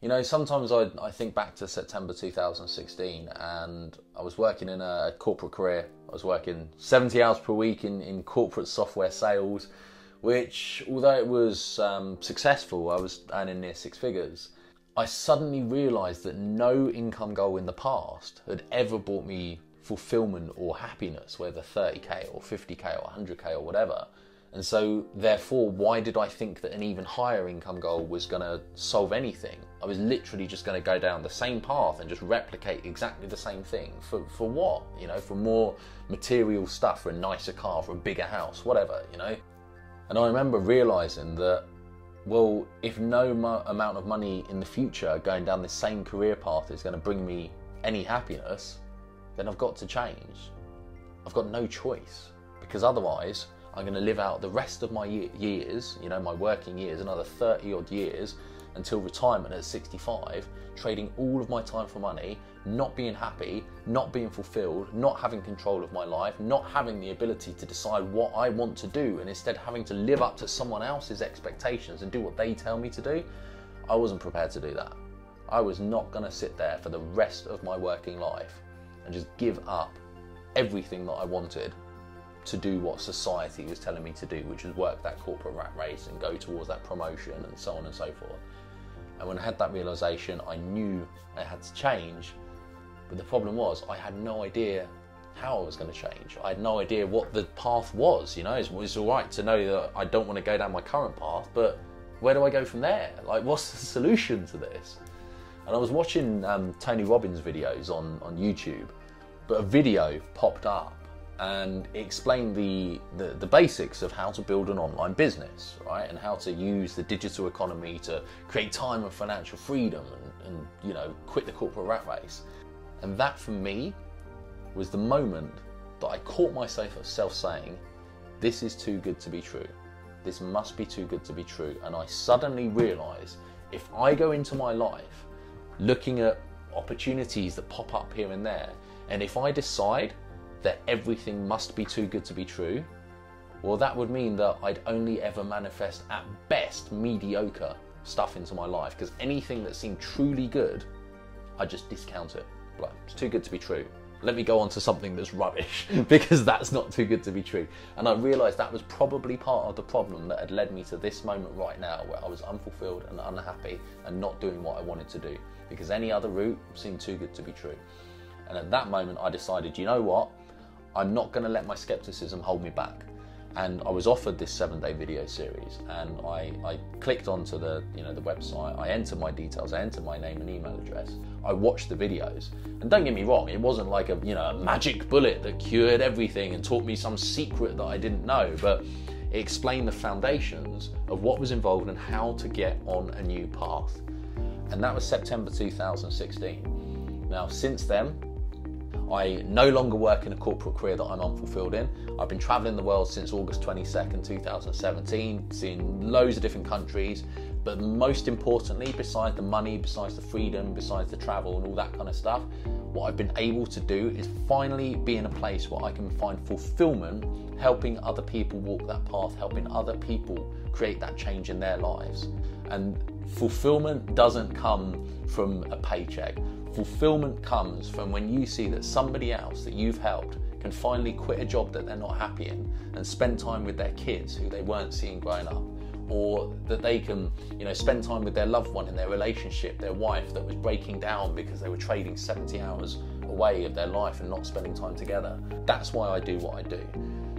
You know, sometimes I think back to September 2016 and I was working in a corporate career. I was working 70 hours per week in corporate software sales, which, although it was successful, I was earning near six figures. I suddenly realised that no income goal in the past had ever brought me fulfillment or happiness, whether 30k or 50k or 100k or whatever. And so, therefore, why did I think that an even higher income goal was going to solve anything? I was literally just going to go down the same path and just replicate exactly the same thing. For what? You know, for more material stuff, for a nicer car, for a bigger house, whatever, you know? And I remember realising that, well, if no amount of money in the future going down the same career path is going to bring me any happiness, then I've got to change. I've got no choice, because otherwise I'm going to live out the rest of my years, you know, my working years, another 30 odd years until retirement at 65, trading all of my time for money, not being happy, not being fulfilled, not having control of my life, not having the ability to decide what I want to do, and instead having to live up to someone else's expectations and do what they tell me to do. I wasn't prepared to do that. I was not going to sit there for the rest of my working life and just give up everything that I wanted to do what society was telling me to do, which was work that corporate rat race and go towards that promotion and so on and so forth. And when I had that realisation, I knew I had to change, but the problem was I had no idea how I was going to change. I had no idea what the path was. You know, it's all right to know that I don't want to go down my current path, but where do I go from there? Like, what's the solution to this? And I was watching Tony Robbins videos on YouTube, but a video popped up and it explained the basics of how to build an online business, right? And how to use the digital economy to create time and financial freedom and you know, quit the corporate rat race. And that for me was the moment that I caught myself saying, this is too good to be true. This must be too good to be true. And I suddenly realised, if I go into my life looking at opportunities that pop up here and there, and if I decide that everything must be too good to be true, well, that would mean that I'd only ever manifest at best mediocre stuff into my life, because anything that seemed truly good, I just discount it. Like, it's too good to be true. Let me go on to something that's rubbish because that's not too good to be true. And I realised that was probably part of the problem that had led me to this moment right now, where I was unfulfilled and unhappy and not doing what I wanted to do, because any other route seemed too good to be true. And at that moment I decided, you know what? I'm not going to let my skepticism hold me back. And I was offered this 7-day video series, and I clicked onto the website. I entered my details, I entered my name and email address. I watched the videos, and don't get me wrong, it wasn't like a magic bullet that cured everything and taught me some secret that I didn't know, but it explained the foundations of what was involved and how to get on a new path. And that was September 2016. Now, since then, I no longer work in a corporate career that I'm unfulfilled in. I've been traveling the world since August 22nd, 2017, seeing loads of different countries, but most importantly, besides the money, besides the freedom, besides the travel and all that kind of stuff, what I've been able to do is finally be in a place where I can find fulfillment helping other people walk that path, helping other people create that change in their lives. And fulfillment doesn't come from a paycheck. Fulfillment comes from when you see that somebody else that you've helped can finally quit a job that they're not happy in and spend time with their kids who they weren't seeing growing up, or that they can, spend time with their loved one in their relationship, their wife that was breaking down because they were trading 70 hours away of their life and not spending time together. That's why I do what I do.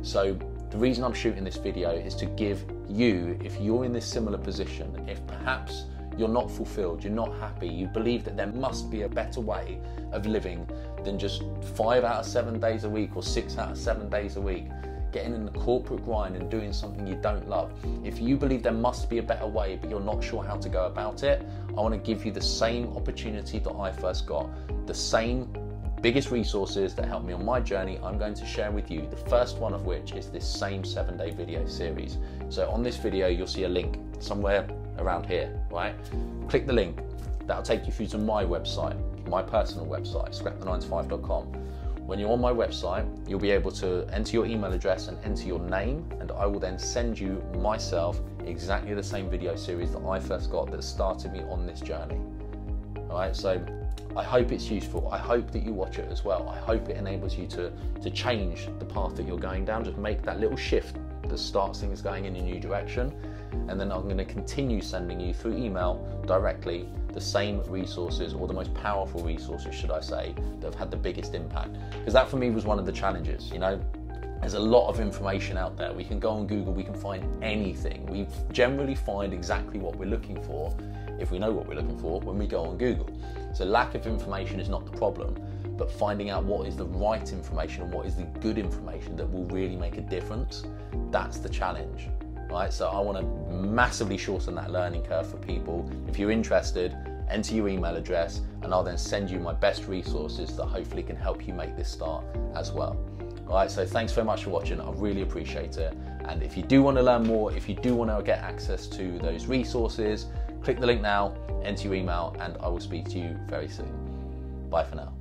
So the reason I'm shooting this video is to give you, if you're in this similar position, if perhaps you're not fulfilled, you're not happy, you believe that there must be a better way of living than just 5 out of 7 days a week or 6 out of 7 days a week, getting in the corporate grind and doing something you don't love. If you believe there must be a better way but you're not sure how to go about it, I want to give you the same opportunity that I first got, the same biggest resources that helped me on my journey. I'm going to share with you, the first one of which is this same 7-day video series. So on this video you'll see a link somewhere around here, right? Click the link, that'll take you through to my website, my personal website, scrapthe9to5.com. When you're on my website, you'll be able to enter your email address and enter your name, and I will then send you myself exactly the same video series that I first got that started me on this journey. All right, so I hope it's useful. I hope that you watch it as well. I hope it enables you to change the path that you're going down, just make that little shift that starts things going in a new direction. And then I'm going to continue sending you through email directly the same resources, or the most powerful resources, should I say, that have had the biggest impact. Because that for me was one of the challenges, you know. There's a lot of information out there. We can go on Google, we can find anything. We generally find exactly what we're looking for, if we know what we're looking for, when we go on Google. So lack of information is not the problem, but finding out what is the right information and what is the good information that will really make a difference, that's the challenge. Right? So I want to massively shorten that learning curve for people. If you're interested, enter your email address and I'll then send you my best resources that hopefully can help you make this start as well. All right, so thanks very much for watching. I really appreciate it. And if you do want to learn more, if you do want to get access to those resources, click the link now, enter your email, and I will speak to you very soon. Bye for now.